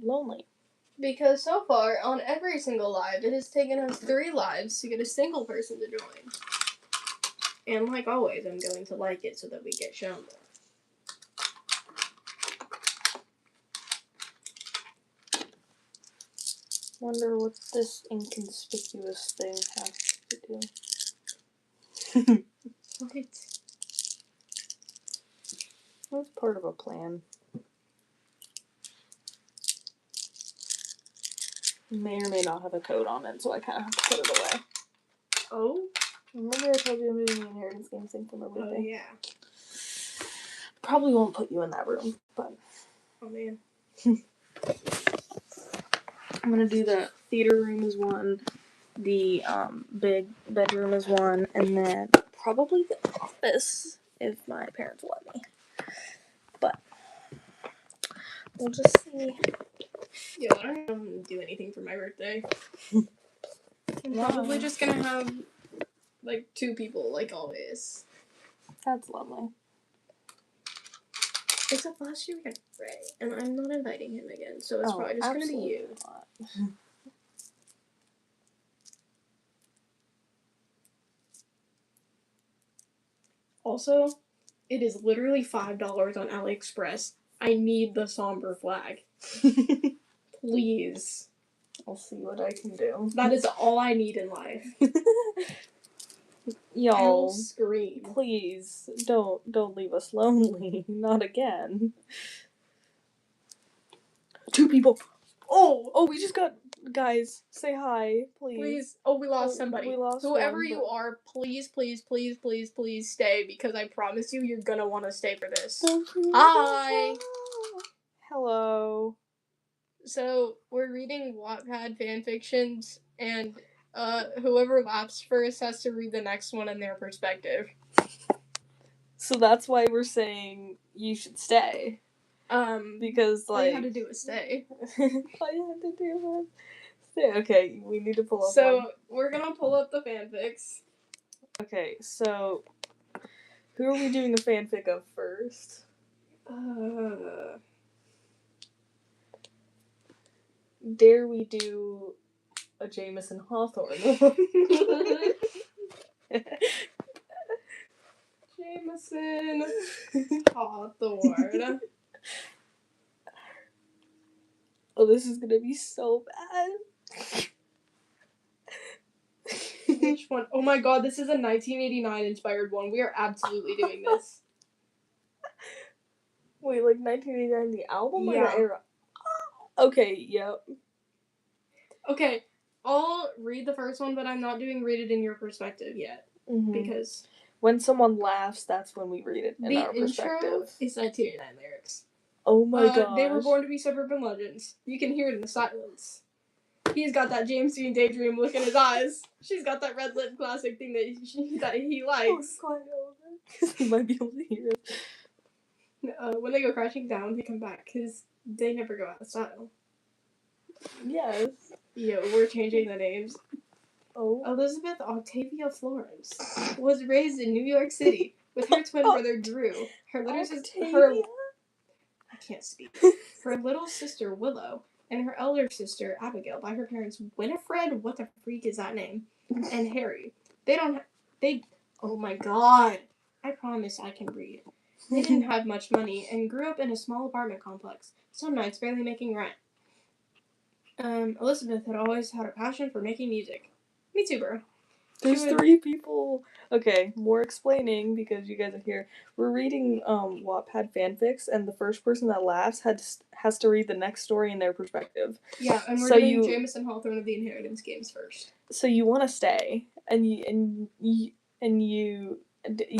lonely? Because so far, on every single live, it has taken us 3 lives to get a single person to join. And like always, I'm going to like it so that we get shown more. Wonder what this inconspicuous thing has to do. What? That's part of a plan. May or may not have a code on it, so I kind of have to put it away. Oh? Remember I told you I'm doing the inheritance game thing for my birthday? Oh, yeah. Probably won't put you in that room, but... Oh, man. I'm gonna do the theater room as one, the big bedroom as one, and then probably the office if my parents will let me. But we'll just see. Yeah, I don't do anything for my birthday. I'm probably just gonna have, like, 2 people, like always. That's lovely. Except last year we had Ray, and I'm not inviting him again, so it's probably just gonna be you. Not. Also, it is literally $5 on AliExpress. I need the somber flag. Please. I'll see what I can do. That is all I need in life. Y'all, I'll scream. please don't leave us lonely. Not again. 2 people. Oh, we just got, guys, say hi, please. Please. Oh, we lost somebody. We lost Whoever one, you are, please, please, please, please, please stay, because I promise you, you're gonna want to stay for this. Hi. Hello. So, we're reading Wattpad fanfictions, and whoever laughs first has to read the next one in their perspective. So that's why we're saying you should stay. Because, all like... you had to do was stay. All you had to do was stay. Okay, we need to pull up one. We're gonna pull up the fanfics. Okay, so... Who are we doing the fanfic of first? Dare we do a Jameson Hawthorne one? Jameson Hawthorne. Oh, this is gonna be so bad. Which one? Oh my god, this is a 1989 inspired one. We are absolutely doing this. Wait, like 1989 the album or Yeah. the era? Okay, yep. Okay, I'll read the first one, but I'm not doing read it in your perspective yet. Mm-hmm. Because... when someone laughs, that's when we read it in our perspective. The intro is 1989 lyrics. Oh my god. They were born to be suburban legends. You can hear it in the silence. He's got that James Dean daydream look in his eyes. She's got that red lip classic thing that he likes. Oh, because he might be able to hear it. When they go crashing down, they come back, because they never go out of style. Yes. Yo, we're changing the names. Oh. Elizabeth Octavia Florence was raised in New York City with her twin brother Drew. Her little sister, I can't speak. Her little sister Willow, and her elder sister Abigail by her parents Winifred. What the freak is that name? And Harry. Oh my god. I promise I can read. They didn't have much money and grew up in a small apartment complex, some nights barely making rent. Elizabeth had always had a passion for making music. Me too, bro. There's 3 people. Okay, more explaining because you guys are here. We're reading Wattpad fanfics, and the first person that laughs has to read the next story in their perspective. Yeah, and we're doing Jameson Hawthorne of the Inheritance games first. So you want to stay, and you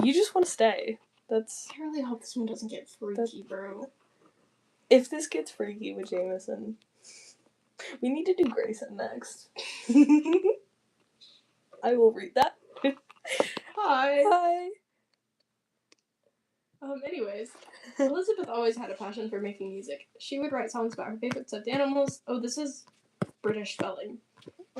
just want to stay. That's. I really hope this one doesn't get freaky, bro. If this gets freaky with Jameson, we need to do Grayson next. I will read that. Hi. Anyways, Elizabeth always had a passion for making music. She would write songs about her favorite stuffed animals. Oh, this is British spelling.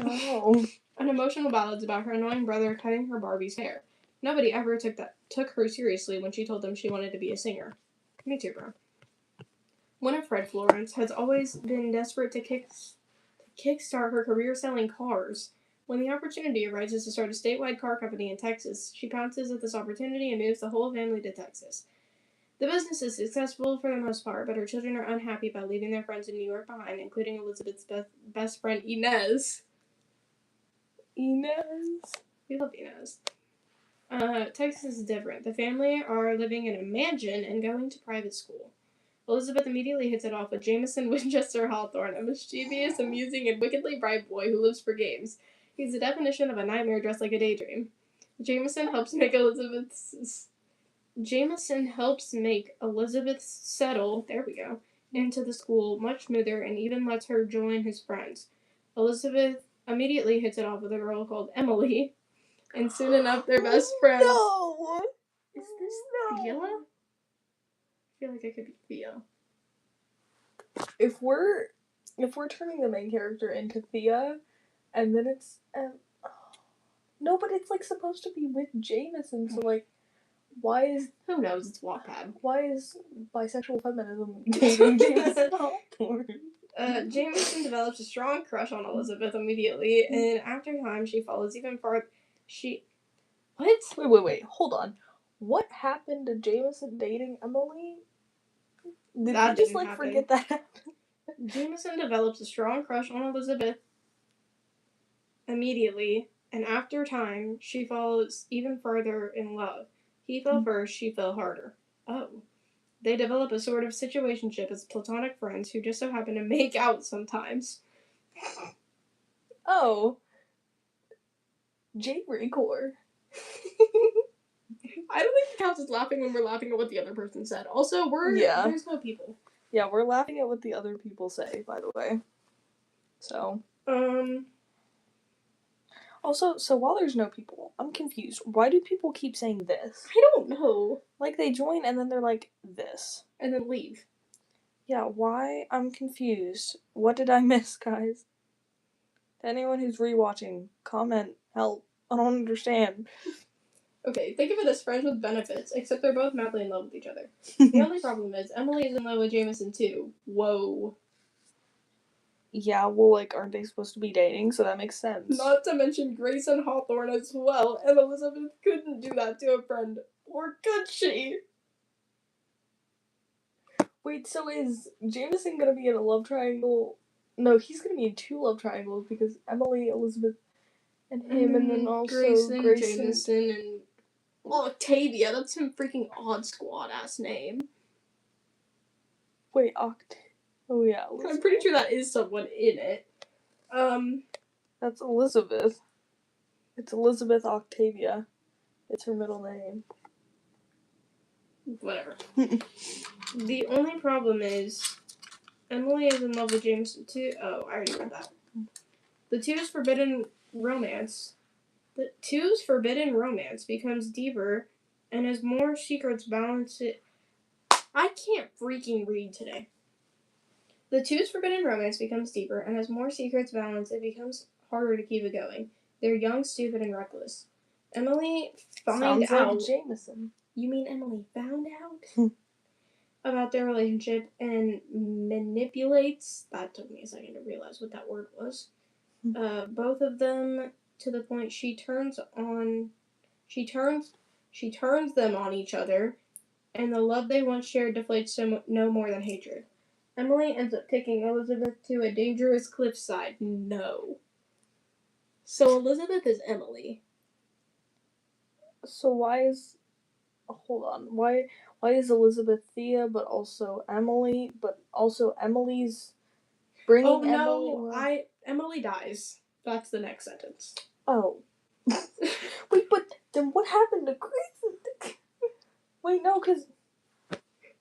Oh. And emotional ballads about her annoying brother cutting her Barbie's hair. Nobody ever took her seriously when she told them she wanted to be a singer. Me too, bro. Winifred Florence has always been desperate to kickstart her career selling cars. When the opportunity arises to start a statewide car company in Texas, she pounces at this opportunity and moves the whole family to Texas. The business is successful for the most part, but her children are unhappy about leaving their friends in New York behind, including Elizabeth's best friend, Inez. Inez. We love Inez. Texas is different. The family are living in a mansion and going to private school. Elizabeth immediately hits it off with Jameson Winchester Hawthorne, a mischievous, amusing, and wickedly bright boy who lives for games. He's the definition of a nightmare dressed like a daydream. Jameson helps make Elizabeth settle, there we go, into the school much smoother and even lets her join his friends. Elizabeth immediately hits it off with a girl called Emily, and soon enough they're best friends. No! Is this Thea? I feel like it could be Thea. If we're turning the main character into Thea, and then it's no, but it's like supposed to be with Jameson, so like, why is Who knows? It's Wattpad. why is bisexual feminism dating Jameson Hawthorne? Jameson develops a strong crush on Elizabeth immediately, and after time, she follows even farther. What? Wait, hold on. What happened to Jameson dating Emily? Did That you just didn't like happen. forget that happened? Jameson develops a strong crush on Elizabeth immediately, and after time, she falls even further in love. He fell first, she fell harder. Oh. They develop a sort of situationship as platonic friends who just so happen to make out sometimes. Oh. J-Ray-Core. I don't think it counts as laughing when we're laughing at what the other person said. Also, there's no people. Yeah, we're laughing at what the other people say, by the way. So. Also, so while there's no people, I'm confused. Why do people keep saying this? I don't know. Like, they join and then they're like, this. And then leave. Yeah, why? I'm confused. What did I miss, guys? To anyone who's rewatching, comment, help. I don't understand. Okay, think of it as friends with benefits, except they're both madly in love with each other. The only problem is, Emily is in love with Jameson too. Whoa. Yeah, well, like, aren't they supposed to be dating? So that makes sense. Not to mention Grayson Hawthorne as well, and Elizabeth couldn't do that to a friend. Or could she? Wait, so is Jameson gonna be in a love triangle? No, he's gonna be in two love triangles because Emily, Elizabeth, and him, and then also Grayson. Jameson, and Octavia. That's some freaking Odd Squad ass name. Wait, oh yeah, Elizabeth. I'm pretty sure that is someone in it. That's Elizabeth. It's Elizabeth Octavia. It's her middle name. Whatever. The only problem is Emily is in love with Jameson too. Oh, I already read that. The two's forbidden romance becomes deeper, and as more secrets balance it. I can't freaking read today. The two's forbidden romance becomes deeper, and as more secrets balance, it becomes harder to keep it going. They're young, stupid, and reckless. Emily Sounds like Jameson. You mean Emily found out about their relationship and manipulates? That took me a second to realize what that word was. Both of them to the point she turns them on each other, and the love they once shared deflates to no more than hatred. Emily ends up kicking Elizabeth to a dangerous cliffside. No. So Elizabeth is Emily. So why is... Hold on. Why is Elizabeth Thea, but also Emily, but also Emily's bringing Emily... Emily dies. That's the next sentence. Oh. Wait, but then what happened to Grayson? Wait, no, because...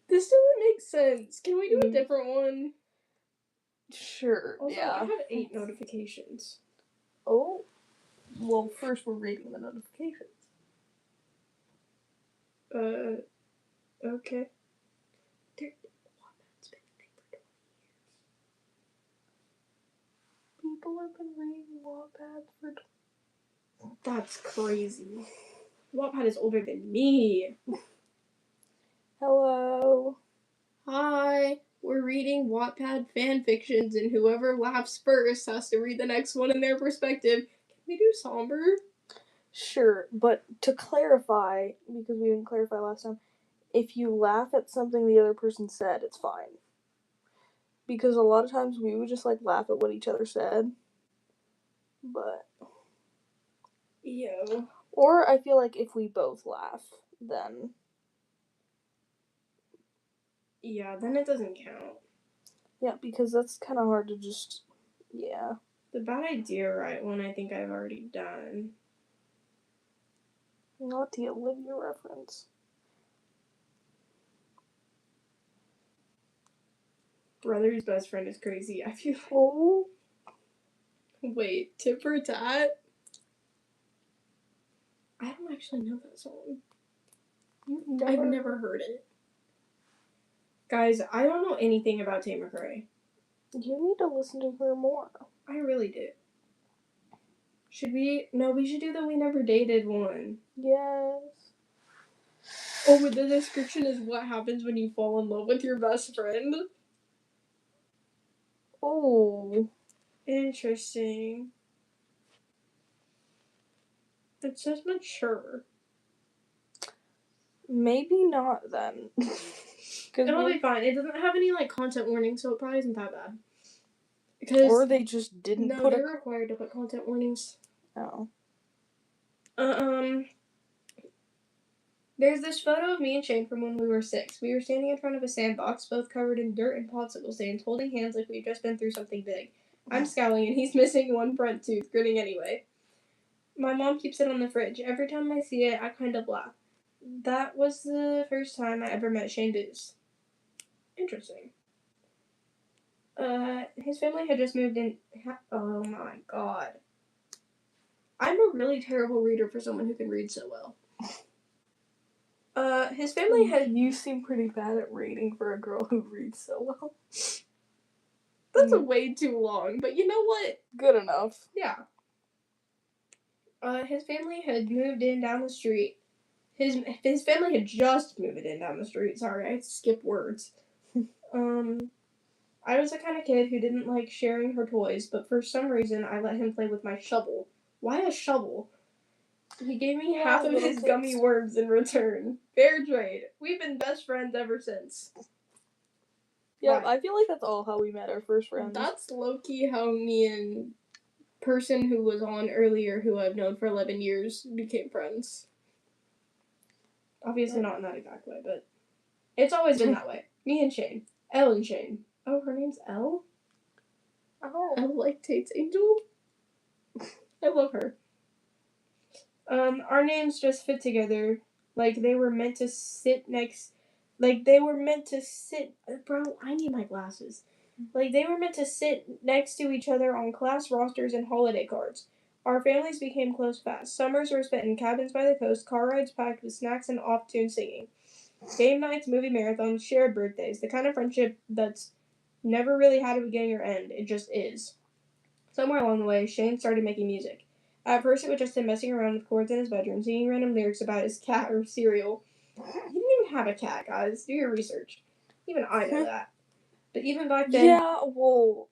This doesn't make sense. Can we do a different one? Sure, also, yeah. I have 8 notifications. Oh. Well, first we're reading the notifications. Okay. People have been reading Wattpad for... That's crazy. Wattpad is older than me. Hello. Hi. We're reading Wattpad fan fictions, and whoever laughs first has to read the next one in their perspective. Can we do somber? Sure, but to clarify, because we didn't clarify last time, if you laugh at something the other person said, it's fine. Because a lot of times we would just, like, laugh at what each other said. But... Yo. Or I feel like if we both laugh, then... Yeah, then it doesn't count. Yeah, because that's kind of hard to just... Yeah. The bad idea right one I think I've already done. Not the Olivia reference. Brother's best friend is crazy. I feel like... Oh. Wait, tit for tat? I don't actually know that song. I've never heard it. Guys, I don't know anything about Tate McRae. You need to listen to her more. I really do. Should we? No, we should do the We Never Dated one. Yes. Oh, but the description is what happens when you fall in love with your best friend. Oh. Interesting. It says mature. Maybe not then. It'll be fine. It doesn't have any like content warnings, so it probably isn't that bad. Because or they just didn't no, put they're required to put content warnings. Oh. There's this photo of me and Shane from when we were 6. We were standing in front of a sandbox, both covered in dirt and popsicle stains, holding hands like we'd just been through something big. I'm scowling and he's missing one front tooth, grinning anyway. My mom keeps it on the fridge. Every time I see it, I kind of laugh. That was the first time I ever met Shane Booz. Interesting. His family had just moved in. Oh my god. I'm a really terrible reader for someone who can read so well. His family had... You seem pretty bad at reading for a girl who reads so well. That's way too long, but you know what? Good enough. Yeah. His family had moved in down the street. His family had just moved in down the street. Sorry, I skipped words. I was the kind of kid who didn't like sharing her toys, but for some reason I let him play with my shovel. Why a shovel? He gave me half of his gummy worms in return. Fair trade. We've been best friends ever since. Yeah, right. I feel like that's all how we met our first friends. That's low-key how me and person who was on earlier who I've known for 11 years became friends. Obviously not in that exact way, but it's always been that way. Me and Shane. Elle and Shane. Oh, her name's Elle? Oh. Elle like Tate's Angel? I love her. Our names just fit together. Like they were meant to sit next... Like they were meant to sit... Bro, I need my glasses. Like they were meant to sit next to each other on class rosters and holiday cards. Our families became close fast. Summers were spent in cabins by the coast, car rides packed with snacks and off-tune singing. Game nights, movie marathons, shared birthdays. The kind of friendship that's never really had a beginning or end. It just is. Somewhere along the way, Shane started making music. At first, it was just him messing around with chords in his bedroom, singing random lyrics about his cat or cereal. He didn't even have a cat, guys. Do your research. Even I know that. But even back then... Yeah, well,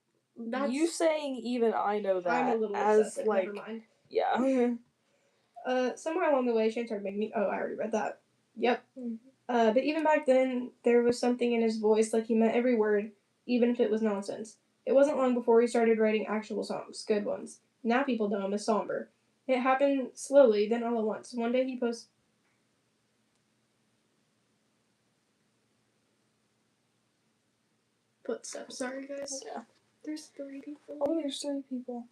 you saying even I know that I'm a little as, obsessive. like... Never mind. Yeah. Somewhere along the way, Shane started making me... Oh, I already read that. Yep. But even back then, there was something in his voice, like he meant every word, even if it was nonsense. It wasn't long before he started writing actual songs, good ones. Now people know him as Somber. It happened slowly, then all at once. One day he posted... Footsteps. Sorry, guys. Yeah. There's 3 people. Oh, there's 3 people.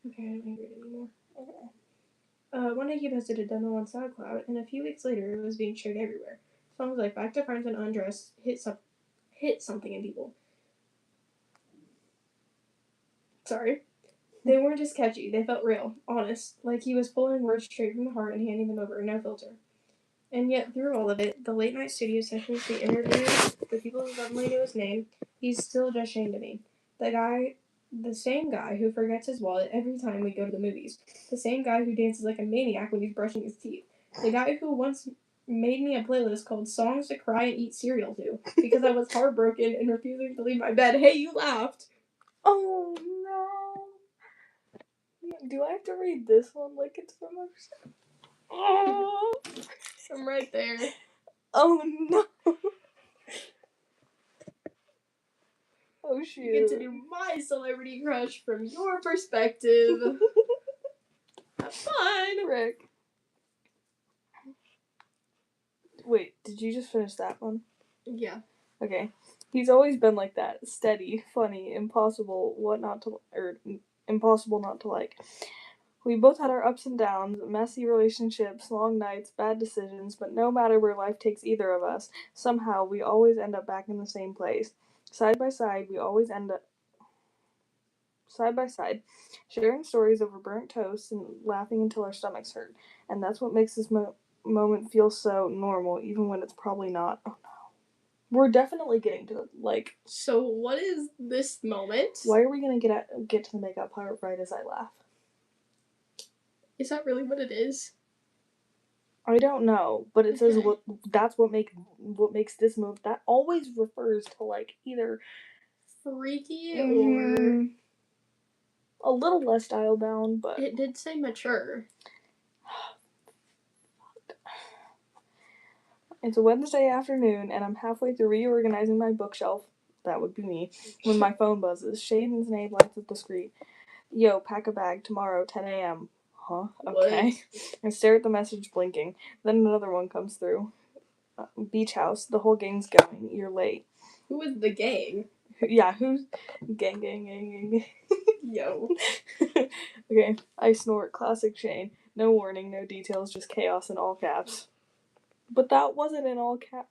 Okay, I don't need it anymore. Okay. One day he posted a demo on SoundCloud, and a few weeks later it was being shared everywhere. Songs like Back to Friends and Undressed hit something in people. Sorry. They weren't just catchy, they felt real, honest, like he was pulling words straight from the heart and handing them over, no filter. And yet, through all of it, the late night studio sessions, the interviews, the people who suddenly knew his name, he's still just Shane to me. The same guy who forgets his wallet every time we go to the movies. The same guy who dances like a maniac when he's brushing his teeth. The guy who once made me a playlist called Songs to Cry and Eat Cereal To because I was heartbroken and refusing to leave my bed. Hey, you laughed. Oh no. Do I have to read this one like it's from a... Oh. I'm right there. Oh no. Oh shoot. You get to do my celebrity crush from your perspective. Have fun. Rick. Wait, did you just finish that one? Yeah. Okay. He's always been like that. Steady, funny, impossible not to like. We both had our ups and downs, messy relationships, long nights, bad decisions, but no matter where life takes either of us, somehow we always end up back in the same place. Side by side, sharing stories over burnt toast and laughing until our stomachs hurt. And that's what makes this moment feel so normal, even when it's probably not. Oh no. We're definitely getting to, like... So what is this moment? Why are we gonna get to the makeup part right as I laugh? Is that really what it is? I don't know, but it says what makes this move. That always refers to, like, either freaky or a little less dialed down, but it did say mature. It's a Wednesday afternoon, and I'm halfway through reorganizing my bookshelf. That would be me. When my phone buzzes, Shaden's name lights up the screen. Yo, pack a bag tomorrow, 10 a.m. Huh? Okay. I stare at the message blinking. Then another one comes through. Beach house. The whole gang's going. You're late. Who is the gang? Yeah, who's... Gang. Yo. Okay, I snort. Classic Shane. No warning, no details, just chaos in all caps. But that wasn't in all caps.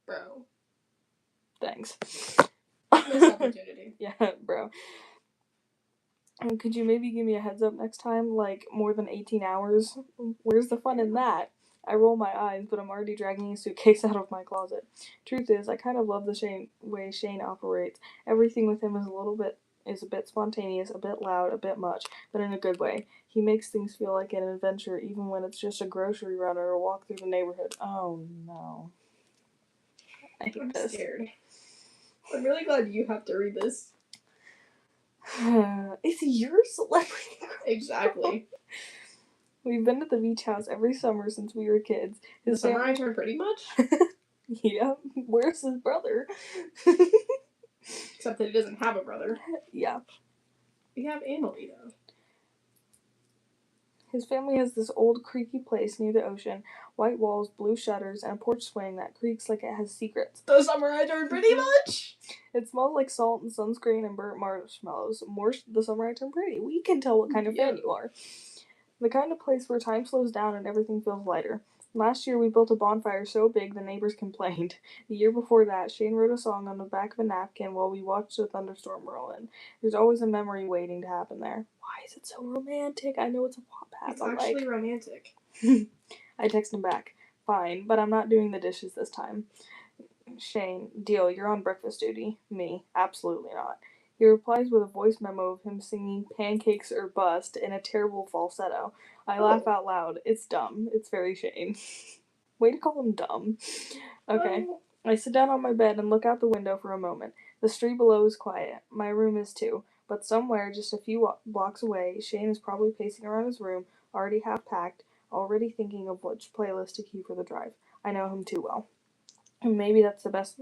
Bro. Thanks. Missed opportunity. Yeah, bro. Could you maybe give me a heads up next time? Like, more than 18 hours? Where's the fun in that? I roll my eyes, but I'm already dragging a suitcase out of my closet. Truth is, I kind of love the way Shane operates. Everything with him is a bit spontaneous, a bit loud, a bit much, but in a good way. He makes things feel like an adventure, even when it's just a grocery run or a walk through the neighborhood. Oh no. I hate I'm this. scared. I'm really glad you have to read this. It's your celebrity. Exactly. We've been at the beach house every summer since we were kids. The summer I turned pretty much? Yeah. Where's his brother? Except that he doesn't have a brother. Yeah. We have Emily, though. His family has this old creaky place near the ocean. White walls, blue shutters, and a porch swing that creaks like it has secrets. The summer I turned pretty much? It smells like salt and sunscreen and burnt marshmallows. The summer I turned pretty. We can tell what kind of fan you are. The kind of place where time slows down and everything feels lighter. Last year we built a bonfire so big the neighbors complained. The year before that, Shane wrote a song on the back of a napkin while we watched a thunderstorm roll in. There's always a memory waiting to happen there. Why is it so romantic? I know it's a Wattpad, it's actually romantic. I text him back. Fine, but I'm not doing the dishes this time. Shane, deal, you're on breakfast duty. Me, absolutely not. He replies with a voice memo of him singing Pancakes or Bust in a terrible falsetto. I laugh out loud. It's dumb. It's very Shane. Way to call him dumb. Okay. I sit down on my bed and look out the window for a moment. The street below is quiet. My room is too. But somewhere, just a few blocks away, Shane is probably pacing around his room, already half packed, already thinking of which playlist to cue for the drive. I know him too well. And maybe that's the best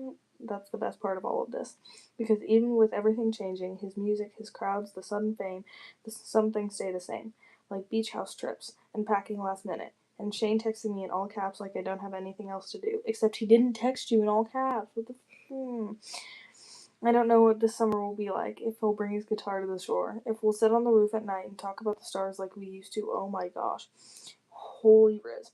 part of all of this. Because even with everything changing, his music, his crowds, the sudden fame, some things stay the same. Like beach house trips and packing last minute. And Shane texting me in all caps like I don't have anything else to do. Except he didn't text you in all caps. What the I don't know what this summer will be like. If he'll bring his guitar to the shore. If we'll sit on the roof at night and talk about the stars like we used to. Oh my gosh. Holy Riz.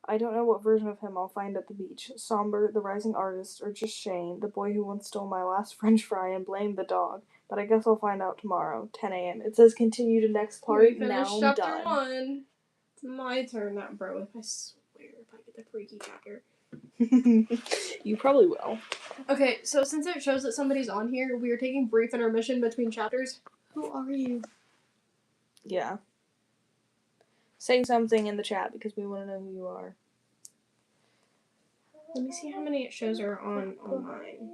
I don't know what version of him I'll find at the beach. Somber, the rising artist, or just Shane, the boy who once stole my last french fry and blamed the dog. But I guess I'll find out tomorrow, 10 a.m. It says continue to next part. Now I'm chapter done. 1. It's my turn, not bro. I swear if I get the freaky chapter. You probably will. Okay, so since it shows that somebody's on here, we are taking brief intermission between chapters. Who are you? Yeah. Say something in the chat because we want to know who you are. Let me see how many shows are on mine.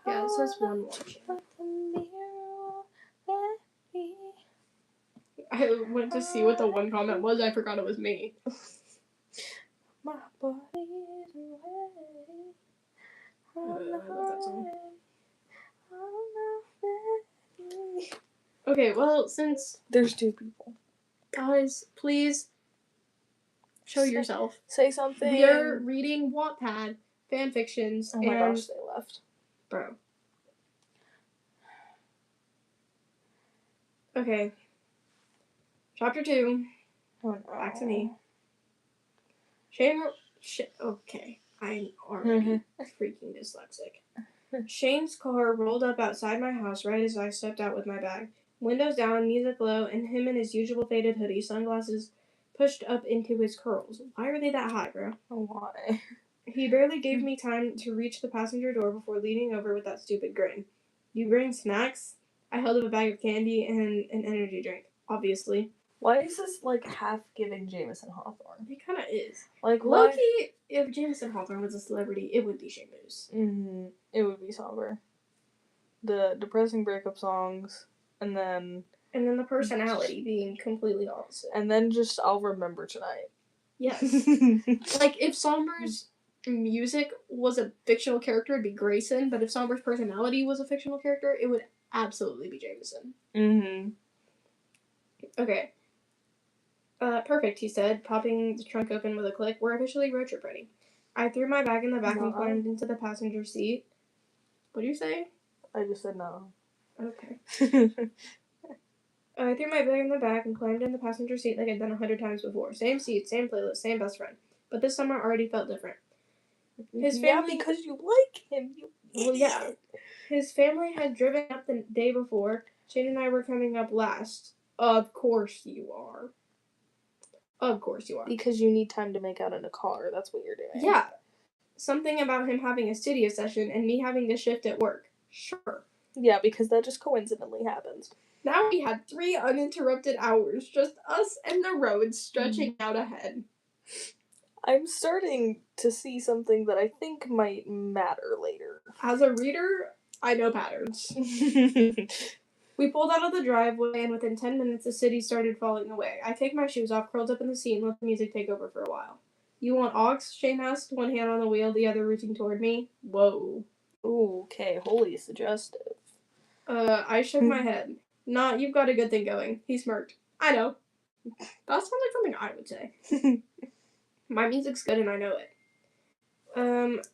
Yeah, it says one watching. I went to see what the one comment was. I forgot it was me. My body is ready. I love that song. Okay, well, since There's 2 people. guys, please show yourself. Say something. We are reading Wattpad fan fictions. Oh my gosh, they left. Bro. Okay. Chapter 2. Oh no. Back to me. Okay. I'm already freaking dyslexic. Shane's car rolled up outside my house right as I stepped out with my bag. Windows down, music low, and him in his usual faded hoodie, sunglasses pushed up into his curls. Why are they that high, bro? Why? He barely gave me time to reach the passenger door before leaning over with that stupid grin. You bring snacks? I held up a bag of candy and an energy drink, obviously. Why is this like half giving Jameson Hawthorne? It kind of is. Like, Low-key, if Jameson Hawthorne was a celebrity, it would be Seamus. It would be somber. The depressing breakup songs, and then the personality being completely opposite. And then just, I'll remember tonight. Yes. Like, if Somber's music was a fictional character, it'd be Grayson, but if Somber's personality was a fictional character, it would absolutely be Jameson. Okay. Perfect, he said, popping the trunk open with a click. We're officially road trip ready. I threw my bag in the back and climbed into the passenger seat. What do you say? I just said no. Okay. I threw my bag in the back and climbed in the passenger seat like I'd done 100 times before. Same seat, same playlist, same best friend. But this summer already felt different. His family... Yeah, because you like him, you Well, yeah. His family had driven up the day before. Shane and I were coming up last. Of course you are. Of course you are. Because you need time to make out in a car. That's what you're doing. Yeah. Something about him having a studio session and me having to shift at work. Sure. Yeah, because that just coincidentally happens. Now we had 3 uninterrupted hours, just us and the road stretching out ahead. I'm starting to see something that I think might matter later. As a reader, I know patterns. We pulled out of the driveway, and within 10 minutes, the city started falling away. I take my shoes off, curled up in the seat, and let the music take over for a while. You want aux? Shane asked, one hand on the wheel, the other reaching toward me. Whoa. Ooh, okay, wholly suggestive. I shook my head. Nah, you've got a good thing going. He smirked. I know. That sounds like something I would say. My music's good and I know it.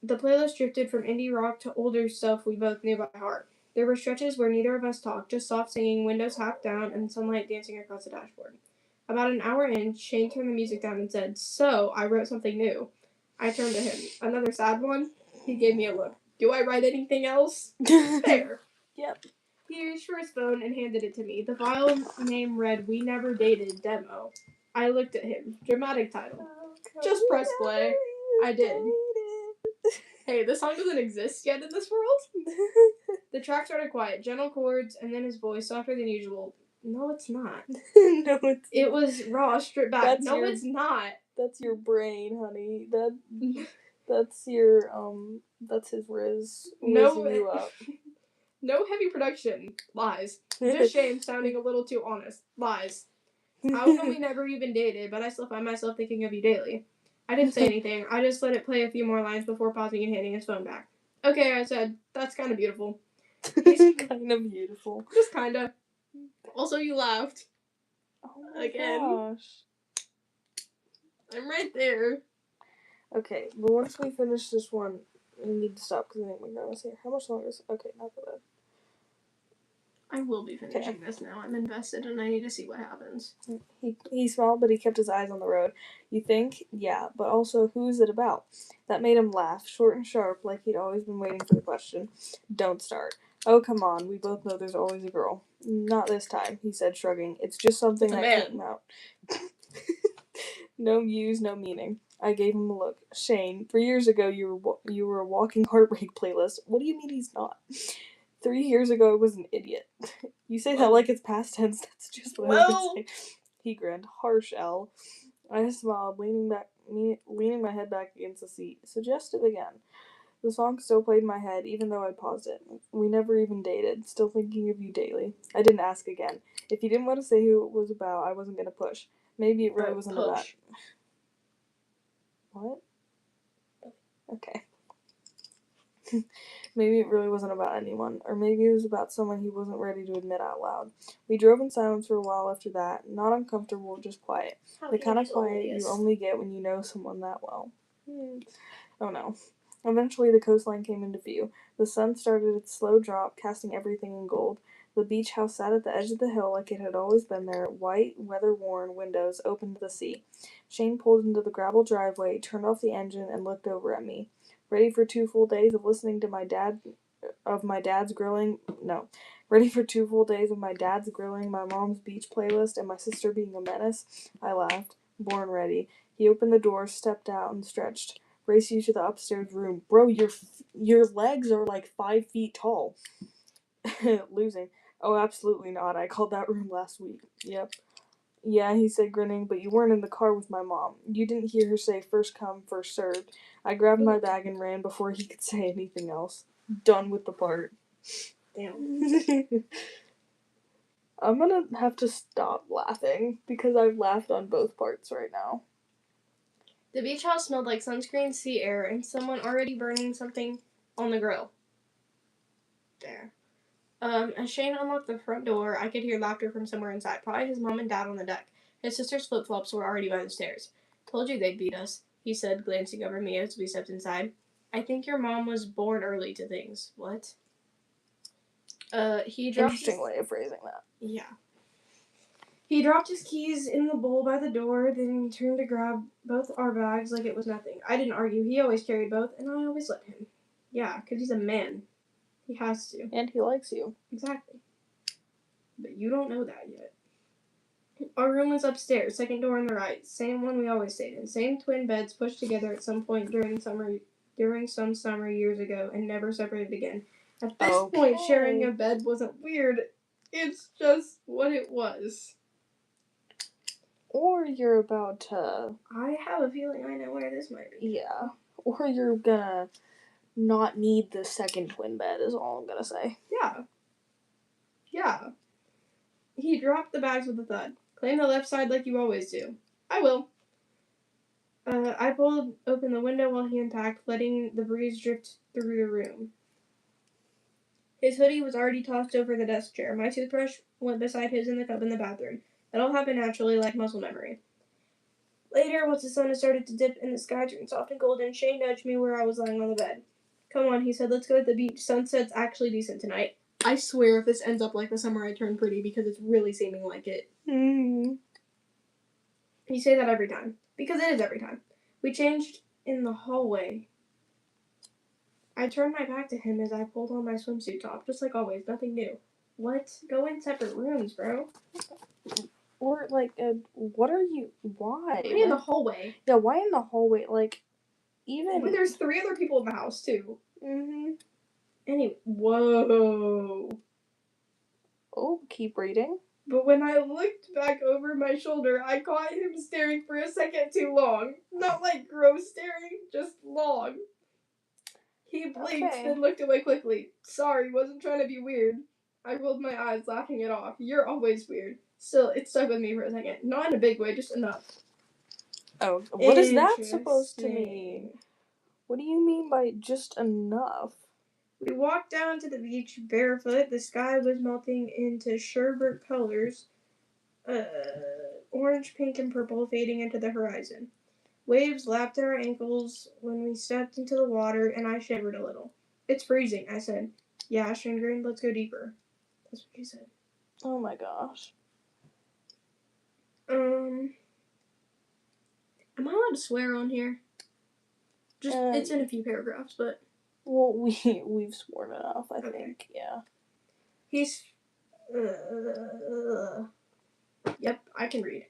The playlist drifted from indie rock to older stuff we both knew by heart. There were stretches where neither of us talked, just soft singing, windows half down, and sunlight dancing across the dashboard. About an hour in, Shane turned the music down and said, "So, I wrote something new." I turned to him. "Another sad one?" He gave me a look. "Do I write anything else?" Fair. Yep. He reached for his phone and handed it to me. The file name read, "We Never Dated Demo." I looked at him. Dramatic title. Just press play. I did. Hey, this song doesn't exist yet in this world? The track started quiet, gentle chords, and then his voice, softer than usual. No, it's not. No, it's It was raw, stripped back. It's not. That's your brain, honey. That's your, that's his Riz whizzing you up. No heavy production. Lies. Just Shane sounding a little too honest. Lies. How come we never even dated, but I still find myself thinking of you daily? I didn't say anything. I just let it play a few more lines before pausing and handing his phone back. Okay, I said. That's kind of beautiful. Kind of beautiful. Just kinda. Also, you laughed. Oh my Again. gosh. I'm right there. Okay, but once we finish this one, we need to stop because I think my grandma's here. How much longer is it? Okay, not that bad. I will be finishing this now. I'm invested and I need to see what happens. He smiled, but he kept his eyes on the road. You think? Yeah, but also, who's it about? That made him laugh, short and sharp, like he'd always been waiting for the question. Don't start. Oh, come on, we both know there's always a girl. Not this time, he said, shrugging. It's just something that came out. No muse, no meaning. I gave him a look. Shane, 3 years ago you were a walking heartbreak playlist. What do you mean he's not? 3 years ago, I was an idiot. You say that like it's past tense. That's just what I was gonna say. He grinned. Harsh, L. I smiled, leaning my head back against the seat. Suggestive again. The song still played in my head, even though I'd paused it. We never even dated. Still thinking of you daily. I didn't ask again. If you didn't want to say who it was about, I wasn't gonna push. Maybe it really wasn't about. What? Okay. Maybe it really wasn't about anyone, or maybe it was about someone he wasn't ready to admit out loud. We drove in silence for a while after that, not uncomfortable, just quiet. The kind of quiet you only get when you know someone that well. Oh no. Eventually the coastline came into view. The sun started its slow drop, casting everything in gold. The beach house sat at the edge of the hill like it had always been there, white, weather-worn windows open to the sea. Shane pulled into the gravel driveway, turned off the engine, and looked over at me. Ready for 2 full days of listening to my dad's grilling, my mom's beach playlist, and my sister being a menace? I laughed. Born ready. He opened the door, stepped out, and stretched. Race you to the upstairs room. Bro, your legs are like 5 feet tall. Losing. Oh, absolutely not. I called that room last week. Yep. Yeah, he said, grinning, but you weren't in the car with my mom. You didn't hear her say first come, first served. I grabbed my bag and ran before he could say anything else. Done with the part. Damn. I'm gonna have to stop laughing because I've laughed on both parts right now. The beach house smelled like sunscreen, sea air, and someone already burning something on the grill. There. As Shane unlocked the front door, I could hear laughter from somewhere inside, probably his mom and dad on the deck. His sister's flip-flops were already by the stairs. Told you they'd beat us, he said, glancing over me as we stepped inside. I think your mom was born early to things. What? Interesting way of phrasing that. Yeah. He dropped his keys in the bowl by the door, then turned to grab both our bags like it was nothing. I didn't argue. He always carried both, and I always let him. Yeah, because he's a man. He has to. And he likes you. Exactly. But you don't know that yet. Our room was upstairs, second door on the right. Same one we always stayed in. Same twin beds pushed together at some point during some summer years ago and never separated again. At this point, sharing a bed wasn't weird. It's just what it was. Or you're about to... I have a feeling I know where this might be. Yeah. Or you're gonna not need the second twin bed is all I'm gonna say. Yeah. He dropped the bags with a thud. Claim the left side like you always do. I will. I pulled open the window while he unpacked, letting the breeze drift through the room. His hoodie was already tossed over the desk chair. My toothbrush went beside his in the tub in the bathroom. It all happened naturally, like muscle memory. Later, once the sun had started to dip and the sky turned soft and golden, Shane nudged me where I was lying on the bed. Come on, he said, let's go to the beach. Sunset's actually decent tonight. I swear if this ends up like the summer I turned pretty, because it's really seeming like it. You say that every time. Because it is every time. We changed in the hallway. I turned my back to him as I pulled on my swimsuit top, just like always, nothing new. What? Go in separate rooms, bro. Or, like, what are you... Why? Why in the hallway? Yeah, why in the hallway? Like, even... But there's 3 other people in the house, too. Anyway, whoa. Oh, keep reading. But when I looked back over my shoulder, I caught him staring for a second too long. Not like gross staring, just long. He blinked, then looked away quickly. Sorry, wasn't trying to be weird. I rolled my eyes, laughing it off. You're always weird. Still, it stuck with me for a second. Not in a big way, just enough. Oh, what is that supposed to mean? What do you mean by just enough? We walked down to the beach barefoot. The sky was melting into sherbet colors. Orange, pink, and purple fading into the horizon. Waves lapped at our ankles when we stepped into the water, and I shivered a little. It's freezing, I said. Yeah, Shane grinned. Let's go deeper. That's what she said. Oh my gosh. Am I allowed to swear on here? Just it's in a few paragraphs, but... Well, we've sworn enough, I think, yeah. Yep, I can read.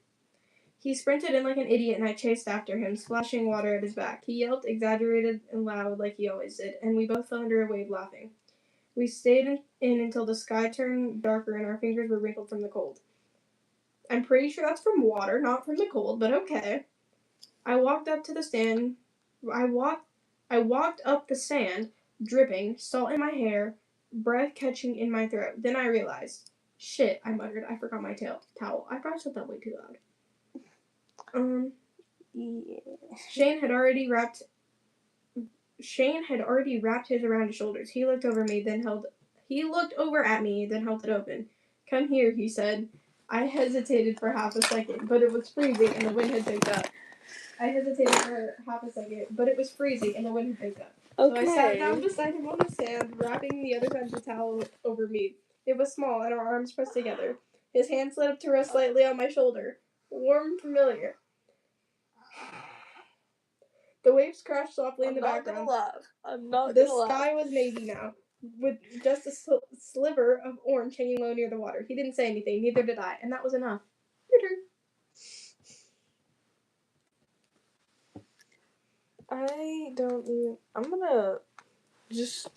He sprinted in like an idiot and I chased after him, splashing water at his back. He yelped, exaggerated and loud like he always did, and we both fell under a wave laughing. We stayed in until the sky turned darker and our fingers were wrinkled from the cold. I'm pretty sure that's from water, not from the cold, but okay. I walked up to the stand. I walked up the sand, dripping, salt in my hair, breath catching in my throat. Then I realized, shit, I muttered, I forgot my towel. I probably said that way too loud. Yeah. Shane had already wrapped his around his shoulders. He looked over at me, then held it open. Come here, he said. I hesitated for half a second, but it was freezing and the wind had picked up. Okay. So I sat down beside him on the sand, wrapping the other side of the towel over me. It was small, and our arms pressed together. His hand slid up to rest lightly on my shoulder. Warm and familiar. The waves crashed softly in the background. I'm not The gonna laugh. sky was navy now, with just a sliver of orange hanging low near the water. He didn't say anything, neither did I, and that was enough. Your turn. I'm gonna just...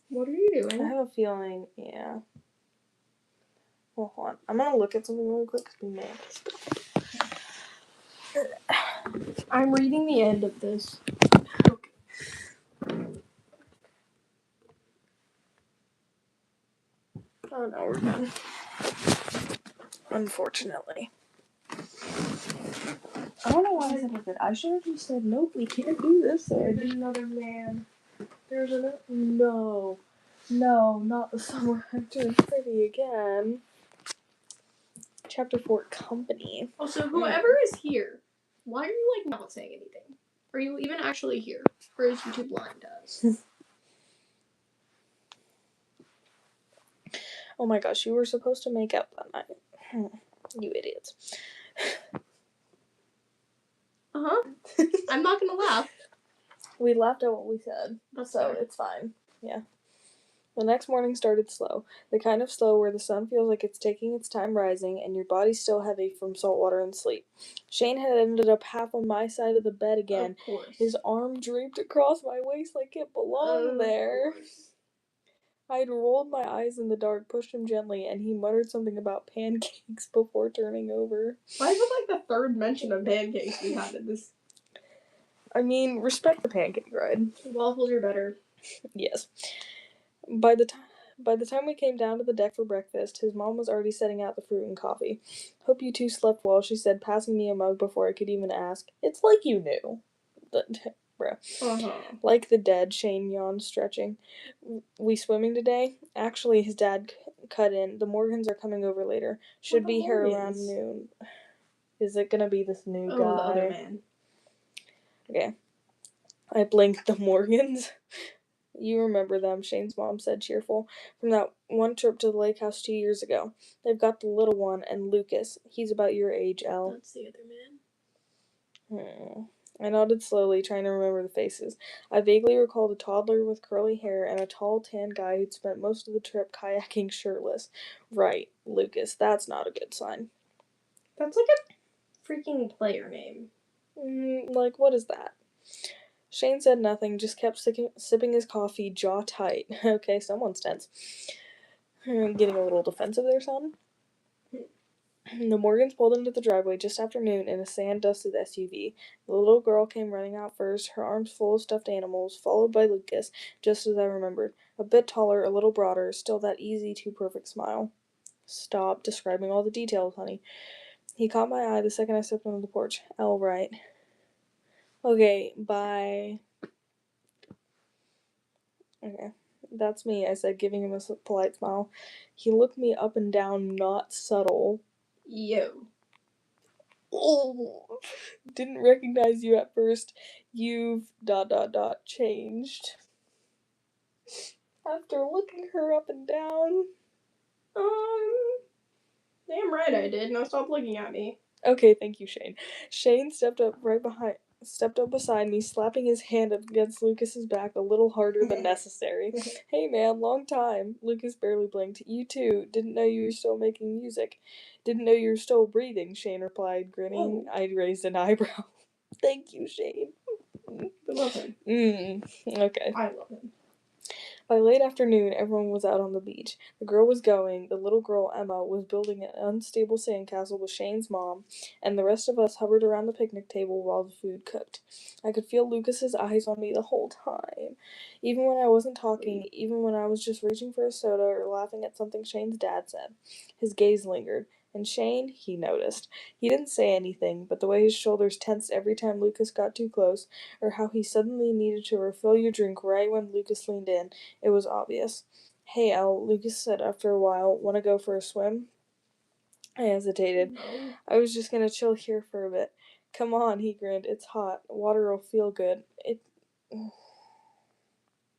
What are you I doing? have a feeling, yeah. Well, hold on. I'm gonna look at something really quick because we may have to stop. I'm reading the end of this. Okay. Oh no, we're done. Unfortunately. I don't know why I said we're good. I should have just said, nope, we can't do this. There's another man. There's another... No, not the summer actually pretty again. Chapter 4, Company. Also, whoever is here, why are you like not saying anything? Are you even actually here? Or is YouTube lying to us? Oh my gosh, you were supposed to make out that night. You idiots. I'm not gonna laugh. We laughed at what we said, That's so fair. it's fine. Yeah. The next morning started slow. The kind of slow where the sun feels like it's taking its time rising and your body's still heavy from salt water and sleep. Shane had ended up half on my side of the bed again. Of course. His arm draped across my waist like it belonged there. Of course. I'd rolled my eyes in the dark, pushed him gently, and he muttered something about pancakes before turning over. Why is it like the third mention of pancakes we had in this? I mean, respect the pancake ride. Waffles are better. Yes. By the time we came down to the deck for breakfast, his mom was already setting out the fruit and coffee. Hope you two slept well, she said, passing me a mug before I could even ask. It's like you knew. Bruh. Like the dead, Shane yawned, stretching. We swimming today? Actually, his dad cut in. The Morgans are coming over later. Should be here around noon. Is it gonna be this new guy? The other man. Okay. I blinked. The Morgans? You remember them, Shane's mom said, cheerful. From that one trip to the lake house 2 years ago. They've got the little one and Lucas. He's about your age, Elle. That's the other man. I nodded slowly, trying to remember the faces. I vaguely recalled a toddler with curly hair and a tall, tan guy who'd spent most of the trip kayaking shirtless. Right, Lucas. That's not a good sign. That's like a freaking player name. Like, what is that? Shane said nothing, just kept sipping his coffee, jaw tight. Okay, someone's tense. Getting a little defensive there, son? The Morgans pulled into the driveway just after noon in a sand-dusted SUV. The little girl came running out first, her arms full of stuffed animals, followed by Lucas, just as I remembered. A bit taller, a little broader, still that easy, too-perfect smile. Stop describing all the details, honey. He caught my eye the second I stepped onto the porch. Elle, right. Okay, bye. Okay. That's me, I said, giving him a polite smile. He looked me up and down, not subtle. Yo. Oh, didn't recognize you at first. You've ... changed. After looking her up and down. Damn right I did. Now stop looking at me. Okay, thank you, Shane. Shane stepped up beside me, slapping his hand up against Lucas's back a little harder than necessary. Hey man, long time. Lucas barely blinked. You too. Didn't know you were still making music. Didn't know you were still breathing, Shane replied, grinning. Whoa. I'd raised an eyebrow. Thank you, Shane. love him. Okay. I love him. By late afternoon, everyone was out on the beach. The girl was going, the little girl, Emma, was building an unstable sandcastle with Shane's mom, and the rest of us hovered around the picnic table while the food cooked. I could feel Lucas's eyes on me the whole time. Even when I wasn't talking, even when I was just reaching for a soda or laughing at something Shane's dad said. His gaze lingered. And Shane, he noticed. He didn't say anything, but the way his shoulders tensed every time Lucas got too close, or how he suddenly needed to refill your drink right when Lucas leaned in, it was obvious. Hey, Elle, Lucas said after a while. Want to go for a swim? I hesitated. No. I was just gonna chill here for a bit. Come on, he grinned. It's hot. Water'll feel good.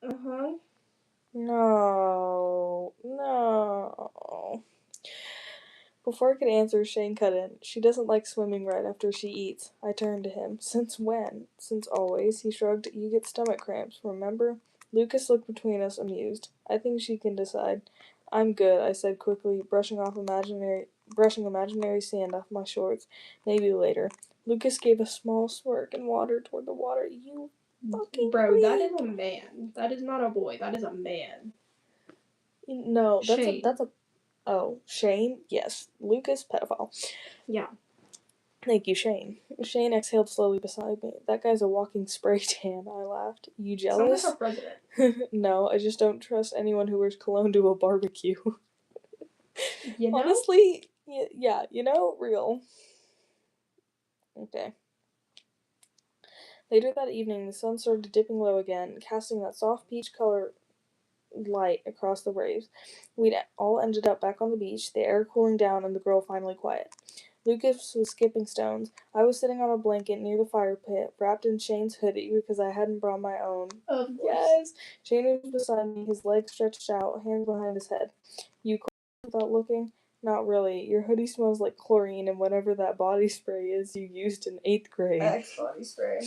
Uh-huh. No. Before I could answer, Shane cut in. She doesn't like swimming right after she eats. I turned to him. Since when? Since always. He shrugged. You get stomach cramps, remember? Lucas looked between us, amused. I think she can decide. I'm good, I said quickly, brushing imaginary sand off my shorts. Maybe later. Lucas gave a small smirk and wandered toward the water. You fucking Bro, that creep. is a man. That is not a boy. That is a man. No, Shane. Oh, Shane? Yes. Lucas, pedophile. Yeah. Thank you, Shane. Shane exhaled slowly beside me. That guy's a walking spray tan, I laughed. You jealous? Sounds like our president. No, I just don't trust anyone who wears cologne to a barbecue. You know? Honestly, yeah, real. Okay. Later that evening, the sun started dipping low again, casting that soft peach color light across the waves. We'd all ended up back on the beach, the air cooling down and the girl finally quiet. Lucas was skipping stones. I was sitting on a blanket near the fire pit, wrapped in Shane's hoodie because I hadn't brought my own. Of course. Yes! Shane was beside me, his legs stretched out, hands behind his head. You cold without looking? Not really. Your hoodie smells like chlorine and whatever that body spray is you used in 8th grade. Axe body spray.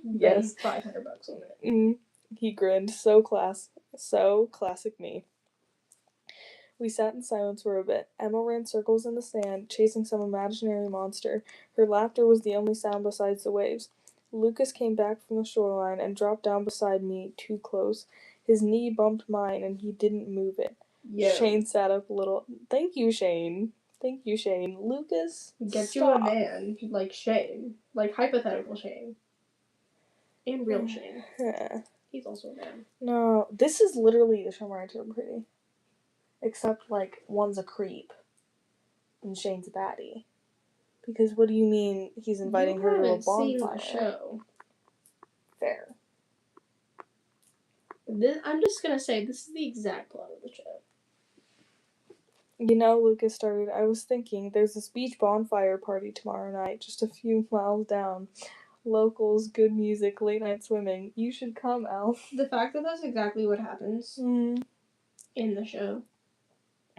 Yes. $500 on it. He grinned. So classic me. We sat in silence for a bit. Emma ran circles in the sand, chasing some imaginary monster. Her laughter was the only sound besides the waves. Lucas came back from the shoreline and dropped down beside me, too close. His knee bumped mine, and he didn't move it. Yo. Shane sat up a little. Thank you, Shane. Lucas, Get stop. you a man like Shane. Like hypothetical Shane. And real Shane. He's also a man. No, this is literally the show I turned pretty. Except, like, one's a creep. And Shane's a baddie. Because what do you mean he's inviting her to a bonfire? Seen the show. Fair. I'm just gonna say, this is the exact plot of the show. You know, Lucas started, I was thinking, there's this beach bonfire party tomorrow night, just a few miles down. Locals, good music, late night swimming. You should come, Elle. The fact that that's exactly what happens in the show.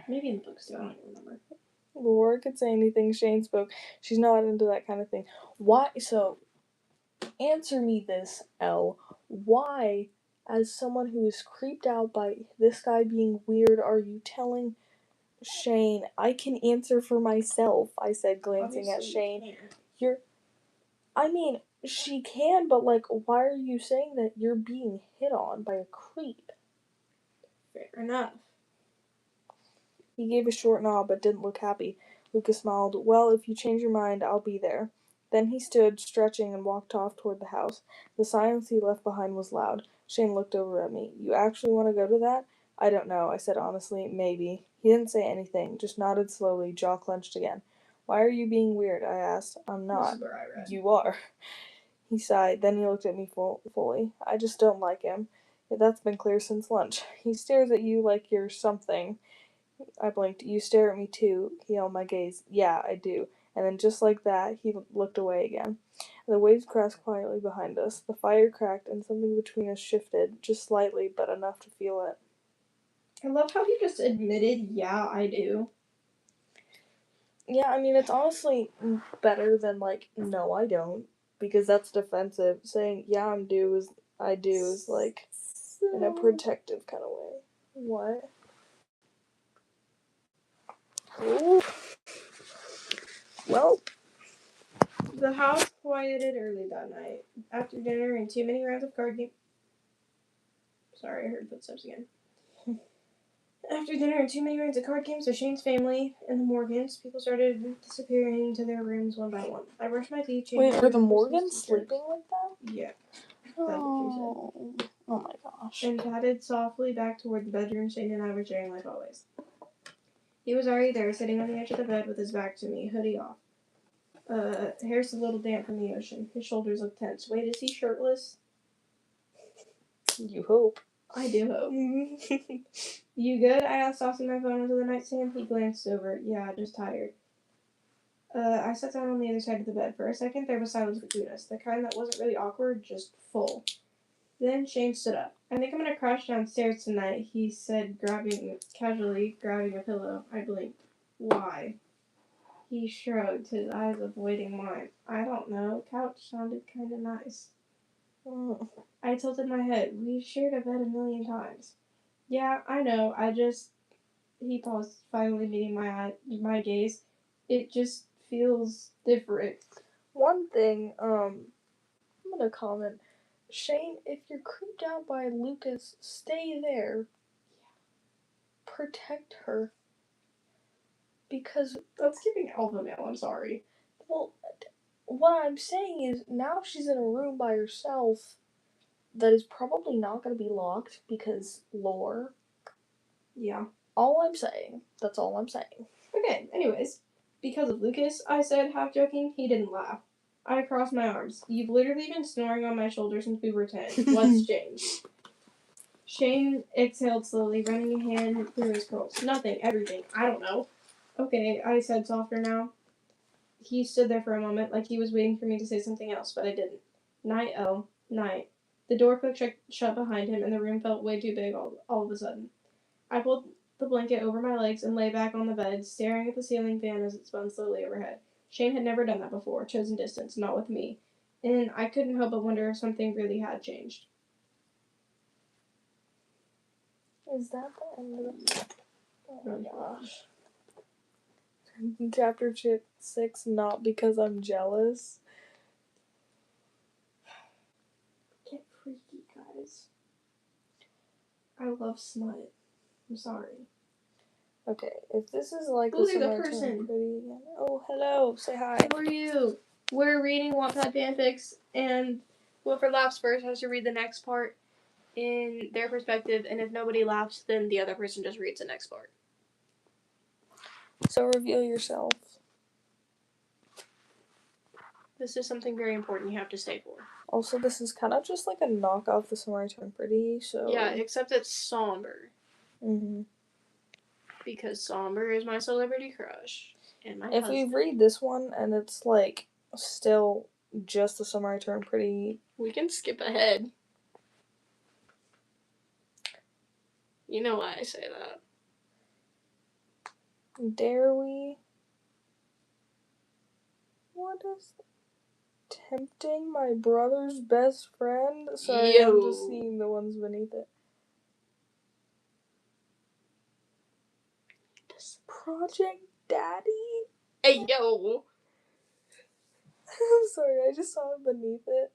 Maybe in the books too, I don't even remember. Before I could say anything, Shane spoke. She's not into that kind of thing. Why? So, answer me this, Elle. Why, as someone who is creeped out by this guy being weird, are you telling Shane? I can answer for myself, I said, glancing at Shane. She can, but, like, why are you saying that you're being hit on by a creep? Fair enough. He gave a short nod, but didn't look happy. Lucas smiled. Well, if you change your mind, I'll be there. Then he stood, stretching, and walked off toward the house. The silence he left behind was loud. Shane looked over at me. You actually want to go to that? I don't know, I said honestly. Maybe. He didn't say anything, just nodded slowly, jaw clenched again. Why are you being weird? I asked. I'm not. This is where I read. You are. He sighed, then he looked at me fully. I just don't like him. That's been clear since lunch. He stares at you like you're something. I blinked. You stare at me too. He held my gaze. Yeah, I do. And then just like that, he looked away again. The waves crashed quietly behind us. The fire cracked and something between us shifted, just slightly, but enough to feel it. I love how he just admitted, yeah, I do. Yeah, I mean, it's honestly better than, like, no, I don't. Because that's defensive. Saying, yeah, I do is, like, in a protective kind of way. What? Ooh. Well, The house quieted early that night. After dinner and too many rounds of card games. Sorry, I heard footsteps again. After dinner and too many rounds of card games with Shane's family and the Morgans, people started disappearing to their rooms one by one. I brushed my teeth. Wait, were the Morgans sleeping like that? Yeah. Oh. Oh my gosh. And padded softly back toward the bedroom Shane and I were sharing like always. He was already there, sitting on the edge of the bed with his back to me, hoodie off. Hair's a little damp from the ocean. His shoulders look tense. Wait, is he shirtless? You hope. I do hope. You good? I asked, tossing my phone onto the nightstand. He glanced over. Yeah, just tired. I sat down on the other side of the bed. For a second, there was silence between us. The kind that wasn't really awkward, just full. Then Shane stood up. I think I'm gonna crash downstairs tonight, he said, casually grabbing a pillow. I blinked. Why? He shrugged, his eyes avoiding mine. I don't know. Couch sounded kinda nice. I tilted my head. We've shared a bed a million times. Yeah, I know. He paused, finally meeting my gaze. It just feels different. One thing, I'm gonna comment. Shane, if you're creeped out by Lucas, stay there. Protect her. Because That's giving alpha male, I'm sorry. well, what I'm saying is now she's in a room by herself that is probably not going to be locked because lore. Yeah. All I'm saying. That's all I'm saying. Okay, anyways. Because of Lucas, I said, half joking. He didn't laugh. I crossed my arms. You've literally been snoring on my shoulder since we were 10. What's changed? Shane exhaled slowly, running a hand through his curls. Nothing. Everything. I don't know. Okay, I said softer now. He stood there for a moment, like he was waiting for me to say something else, but I didn't. Night, oh. Night. The door clicked shut behind him, and the room felt way too big all of a sudden. I pulled the blanket over my legs and lay back on the bed, staring at the ceiling fan as it spun slowly overhead. Shane had never done that before, chosen distance, not with me. And I couldn't help but wonder if something really had changed. Is that the end of the... Oh my gosh. Chapter 6, not because I'm jealous. Get freaky, guys. I love smut. I'm sorry. Okay, if this is like Ooh, the there's a person. Pretty again. Oh, hello. Say hi. Who are you? We're reading Wattpad fanfics, and whoever laughs first has to read the next part in their perspective, and if nobody laughs, then the other person just reads the next part. So reveal yourself. This is something very important you have to stay for. Also, this is kind of just like a knockoff of Somewhere I Turn Pretty, so... Yeah, except it's somber. Mm-hmm. Because Somber is my celebrity crush. And my If husband. we read this one and it's like still just the Somewhere I Turn Pretty... We can skip ahead. You know why I say that. Dare we? What is... Tempting my brother's best friend? Sorry, Yo. I'm just seeing the ones beneath it. Project Daddy? Hey, yo! I'm sorry, I just saw it beneath it.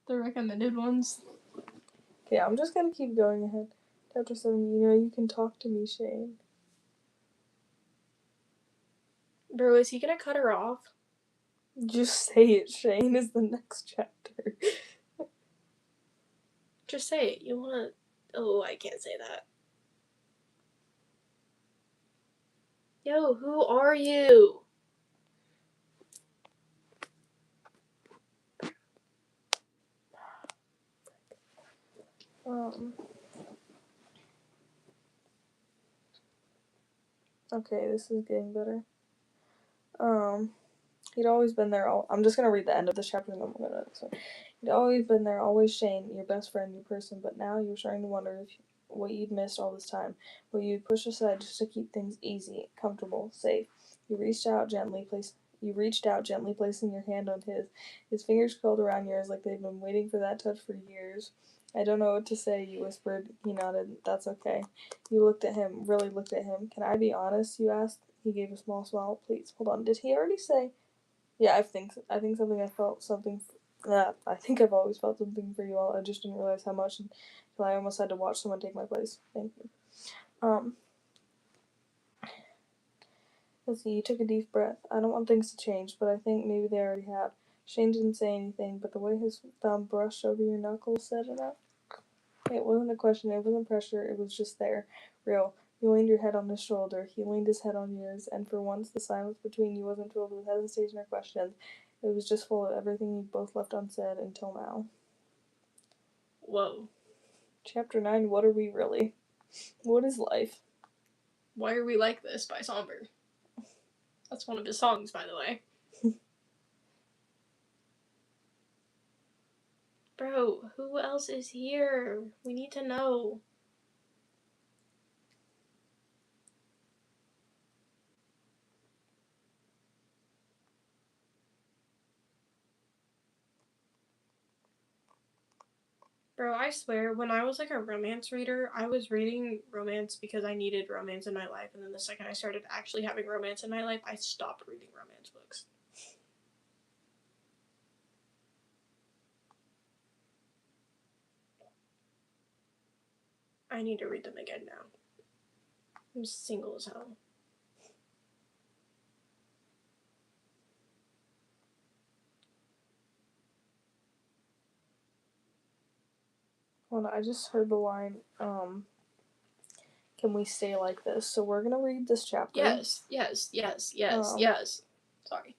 The recommended ones. Okay, I'm just gonna keep going ahead. Chapter 7, you know you can talk to me, Shane. Bro, is he gonna cut her off? Just say it, Shane, is the next chapter. Just say it. You wanna... Oh, I can't say that. Yo, who are you? Okay, this is getting better. He'd always been there. I'm just gonna read the end of this chapter and then we're gonna. So, he'd always been there, always Shane, your best friend, your person. But now you're starting to wonder what you'd missed all this time, what you'd push aside just to keep things easy, comfortable, safe. You reached out gently, placing your hand on his. His fingers curled around yours like they'd been waiting for that touch for years. I don't know what to say, you whispered. He nodded. That's okay. You really looked at him. Can I be honest, you asked? He gave a small smile. Please, hold on. Did he already say? Yeah, I think something I felt something. I think I've always felt something for you all. I just didn't realize how much until I almost had to watch someone take my place. Thank you. Let's see. You took a deep breath. I don't want things to change, but I think maybe they already have. Shane didn't say anything, but the way his thumb brushed over your knuckles said enough. It wasn't a question. It wasn't pressure. It was just there, real. You leaned your head on his shoulder. He leaned his head on yours, and for once the silence between you wasn't filled with hesitation or questions. It was just full of everything you both left unsaid until now. Whoa. Chapter 9, What Are We Really? What is life? Why Are We Like This by Somber. That's one of his songs, by the way. Bro, who else is here? We need to know. Bro, I swear, when I was like a romance reader, I was reading romance because I needed romance in my life, and then the second I started actually having romance in my life, I stopped reading romance books. I need to read them again now. I'm single as hell. Hold on, I just heard the line, can we stay like this? So we're gonna read this chapter. Yes. Sorry.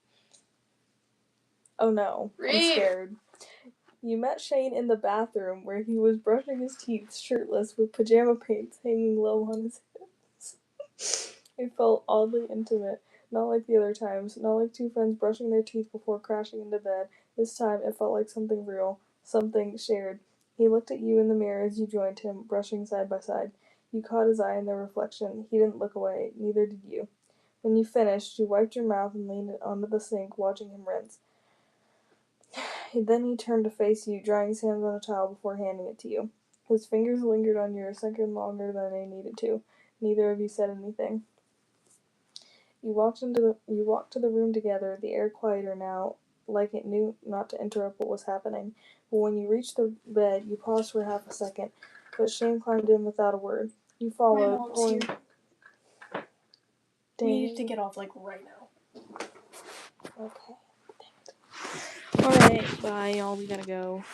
Oh no, Read. I'm scared. You met Shane in the bathroom where he was brushing his teeth shirtless with pajama pants hanging low on his hips. It felt oddly intimate, not like the other times, not like two friends brushing their teeth before crashing into bed. This time it felt like something real, something shared. He looked at you in the mirror as you joined him, brushing side by side. You caught his eye in their reflection. He didn't look away, neither did you. When you finished, you wiped your mouth and leaned onto the sink, watching him rinse. Then he turned to face you, drying his hands on a towel before handing it to you. His fingers lingered on yours a second longer than they needed to. Neither of you said anything. You walked to the room together, the air quieter now, like it knew not to interrupt what was happening. But when you reached the bed, you paused for half a second, but Shane climbed in without a word. You followed, pulling. We need to get off like right now. Okay. Alright, bye y'all, we gotta go.